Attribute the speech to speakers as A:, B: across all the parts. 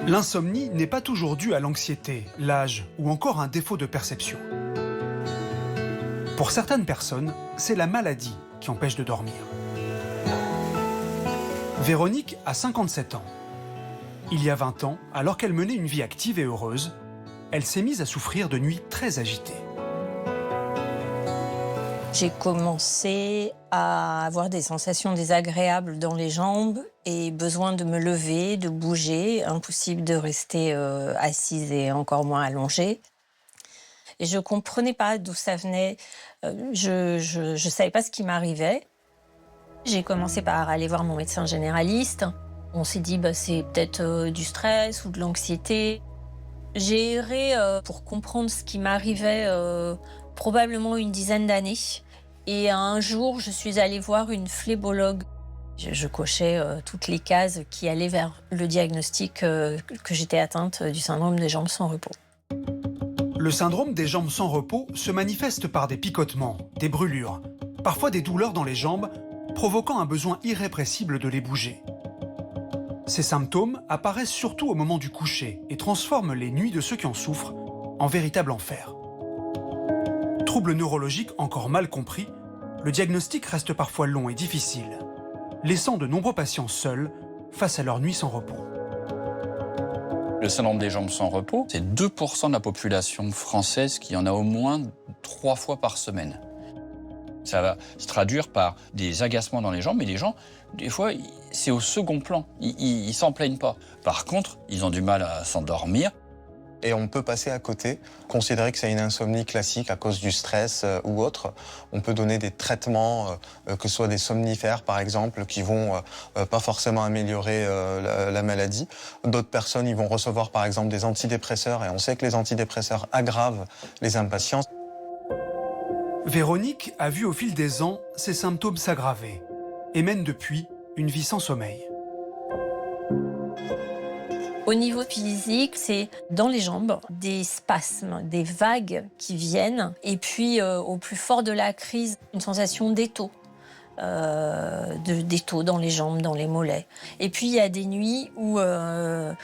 A: L'insomnie n'est pas toujours due à l'anxiété, l'âge ou encore un défaut de perception. Pour certaines personnes, c'est la maladie qui empêche de dormir. Véronique a 57 ans. Il y a 20 ans, alors qu'elle menait une vie active et heureuse, elle s'est mise à souffrir de nuits très agitées.
B: J'ai commencé à avoir des sensations désagréables dans les jambes et besoin de me lever, de bouger, impossible de rester assise et encore moins allongée. Et je ne comprenais pas d'où ça venait, je ne savais pas ce qui m'arrivait. J'ai commencé par aller voir mon médecin généraliste. On s'est dit c'est peut-être du stress ou de l'anxiété. J'ai erré pour comprendre ce qui m'arrivait probablement une dizaine d'années. Et un jour, je suis allée voir une phlébologue. Je cochais toutes les cases qui allaient vers le diagnostic que j'étais atteinte du syndrome des jambes sans repos.
A: Le syndrome des jambes sans repos se manifeste par des picotements, des brûlures, parfois des douleurs dans les jambes, provoquant un besoin irrépressible de les bouger. Ces symptômes apparaissent surtout au moment du coucher et transforment les nuits de ceux qui en souffrent en véritable enfer. Troubles neurologiques encore mal compris, le diagnostic reste parfois long et difficile, laissant de nombreux patients seuls face à leur nuit sans repos.
C: Le syndrome des jambes sans repos, c'est 2% de la population française qui en a au moins 3 fois par semaine. Ça va se traduire par des agacements dans les jambes, mais les gens, des fois, c'est au second plan. Ils s'en plaignent pas. Par contre, ils ont du mal à s'endormir.
D: Et on peut passer à côté, considérer que c'est une insomnie classique à cause du stress ou autre. On peut donner des traitements, que ce soit des somnifères par exemple, qui vont pas forcément améliorer la maladie. D'autres personnes, ils vont recevoir par exemple des antidépresseurs, et on sait que les antidépresseurs aggravent les impatiences.
A: Véronique a vu au fil des ans ses symptômes s'aggraver et mène depuis une vie sans sommeil.
B: Au niveau physique, c'est dans les jambes, des spasmes, des vagues qui viennent. Et puis, au plus fort de la crise, une sensation d'étau. D'étau dans les jambes, dans les mollets. Et puis, il y a des nuits où le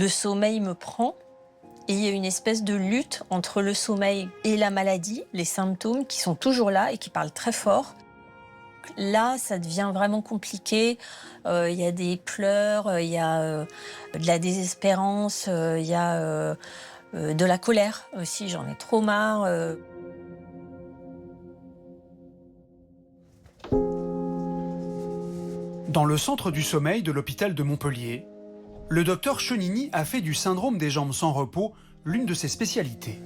B: sommeil me prend. Et il y a une espèce de lutte entre le sommeil et la maladie, les symptômes qui sont toujours là et qui parlent très fort. Là, ça devient vraiment compliqué. Il y a des pleurs, il y a de la désespérance, il y a de la colère aussi. J'en ai trop marre.
A: Dans le centre du sommeil de l'hôpital de Montpellier, le docteur Chenini a fait du syndrome des jambes sans repos l'une de ses spécialités.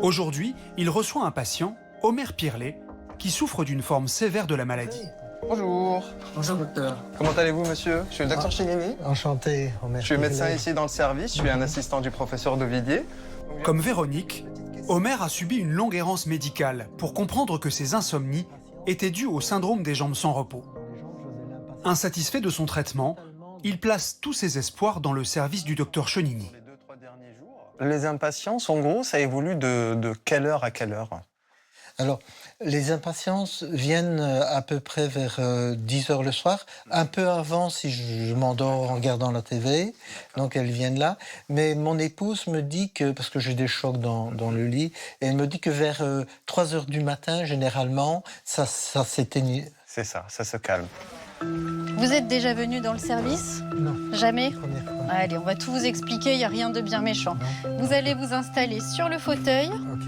A: Aujourd'hui, il reçoit un patient, Omer Pirlet, qui souffre d'une forme sévère de la maladie.
D: Bonjour.
E: Bonjour docteur.
D: Comment allez-vous monsieur? Je suis le docteur Chenini.
E: Enchanté.
D: Je suis médecin ici dans le service, je suis un assistant du professeur Dovidier.
A: Comme Véronique, Omer a subi une longue errance médicale pour comprendre que ses insomnies étaient dues au syndrome des jambes sans repos. Insatisfait de son traitement, il place tous ses espoirs dans le service du docteur Chenini.
D: Les impatiences, en gros, ça évolue de quelle heure à quelle heure?
E: Alors, les impatiences viennent à peu près vers 10h le soir, un peu avant si je m'endors en regardant la TV, donc elles viennent là. Mais mon épouse me dit que, parce que j'ai des chocs dans le lit, et elle me dit que vers 3h du matin, généralement, ça s'éteigne.
D: C'est ça se calme.
F: Vous êtes déjà venu dans le service?
E: Non.
F: Jamais?
E: Première fois.
F: Allez, on va tout vous expliquer, il n'y a rien de bien méchant. Vous allez vous installer sur le fauteuil.
E: Ok.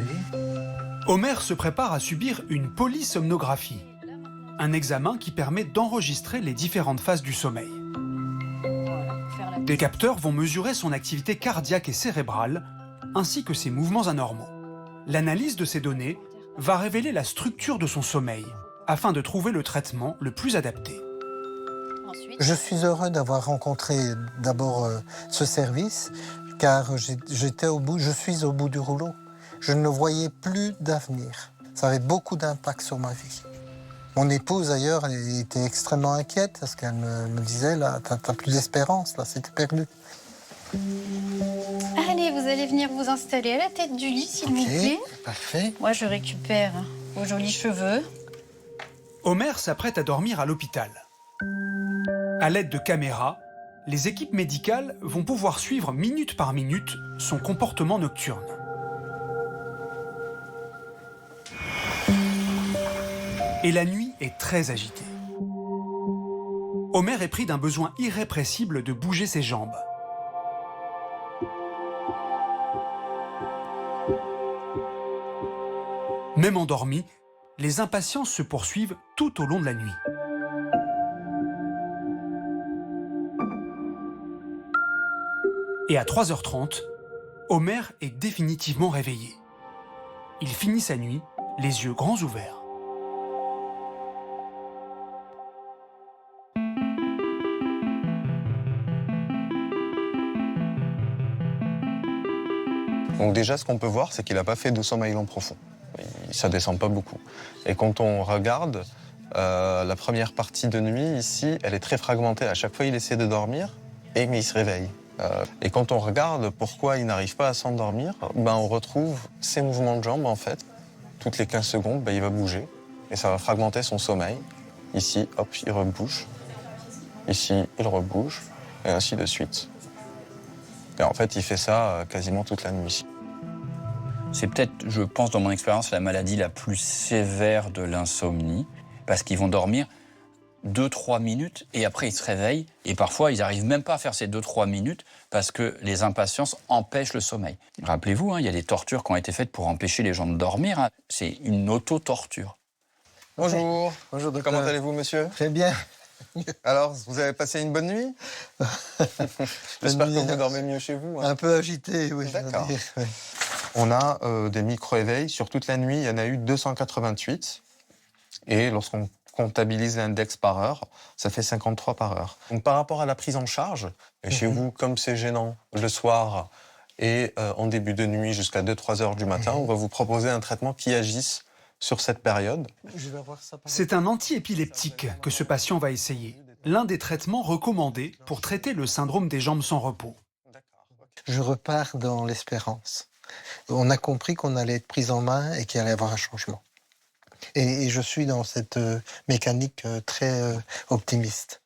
A: Omer se prépare à subir une polysomnographie, un examen qui permet d'enregistrer les différentes phases du sommeil. Des capteurs vont mesurer son activité cardiaque et cérébrale, ainsi que ses mouvements anormaux. L'analyse de ces données va révéler la structure de son sommeil, afin de trouver le traitement le plus adapté.
E: Je suis heureux d'avoir rencontré d'abord ce service, car je suis au bout du rouleau. Je ne voyais plus d'avenir. Ça avait beaucoup d'impact sur ma vie. Mon épouse, d'ailleurs, elle était extrêmement inquiète parce qu'elle me disait, là, t'as plus d'espérance, là, c'était perdu.
F: Allez, vous allez venir vous installer à la tête du lit, s'il vous plaît.
E: Parfait.
F: Moi, je récupère vos jolis cheveux.
A: Omer s'apprête à dormir à l'hôpital. À l'aide de caméras, les équipes médicales vont pouvoir suivre minute par minute son comportement nocturne. Et la nuit est très agitée. Homer est pris d'un besoin irrépressible de bouger ses jambes. Même endormi, les impatiences se poursuivent tout au long de la nuit. Et à 3h30, Homer est définitivement réveillé. Il finit sa nuit, les yeux grands ouverts.
D: Donc déjà, ce qu'on peut voir, c'est qu'il n'a pas fait de sommeil long profond. Ça descend pas beaucoup. Et quand on regarde, la première partie de nuit, ici, elle est très fragmentée. À chaque fois, il essaie de dormir, mais il se réveille. Et quand on regarde pourquoi il n'arrive pas à s'endormir, on retrouve ses mouvements de jambes, en fait. Toutes les 15 secondes, il va bouger. Et ça va fragmenter son sommeil. Ici, hop, il rebouge. Ici, il rebouge. Et ainsi de suite. Et en fait, il fait ça quasiment toute la nuit.
C: C'est peut-être, je pense, dans mon expérience, la maladie la plus sévère de l'insomnie, parce qu'ils vont dormir 2-3 minutes et après ils se réveillent. Et parfois, ils n'arrivent même pas à faire ces 2-3 minutes parce que les impatiences empêchent le sommeil. Rappelez-vous, il y a des tortures qui ont été faites pour empêcher les gens de dormir. C'est une auto-torture.
D: Bonjour.
E: Bonjour, docteur.
D: Comment allez-vous, monsieur?
E: Très bien.
D: Alors, vous avez passé une bonne nuit? J'espère que vous dormez mieux chez vous.
E: Un peu agité, oui.
D: D'accord. On a des micro-éveils. Sur toute la nuit, il y en a eu 288. Et lorsqu'on comptabilise l'index par heure, ça fait 53 par heure. Donc par rapport à la prise en charge, et chez vous, comme c'est gênant le soir et en début de nuit jusqu'à 2-3 heures du matin, on va vous proposer un traitement qui agisse sur cette période.
A: C'est un antiépileptique que ce patient va essayer. L'un des traitements recommandés pour traiter le syndrome des jambes sans repos.
E: Je repars dans l'espérance. On a compris qu'on allait être pris en main et qu'il allait y avoir un changement. Et je suis dans cette mécanique très optimiste.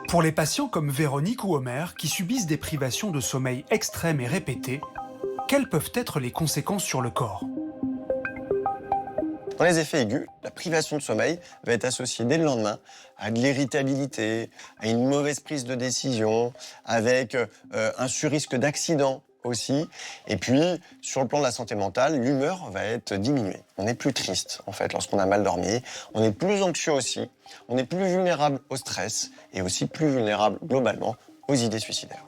A: Pour les patients comme Véronique ou Homer qui subissent des privations de sommeil extrêmes et répétées, quelles peuvent être les conséquences sur le corps ?
G: Dans les effets aigus, la privation de sommeil va être associée dès le lendemain à de l'irritabilité, à une mauvaise prise de décision, avec un surrisque d'accident aussi. Et puis, sur le plan de la santé mentale, l'humeur va être diminuée. On est plus triste, en fait, lorsqu'on a mal dormi. On est plus anxieux aussi. On est plus vulnérable au stress et aussi plus vulnérable, globalement, aux idées suicidaires.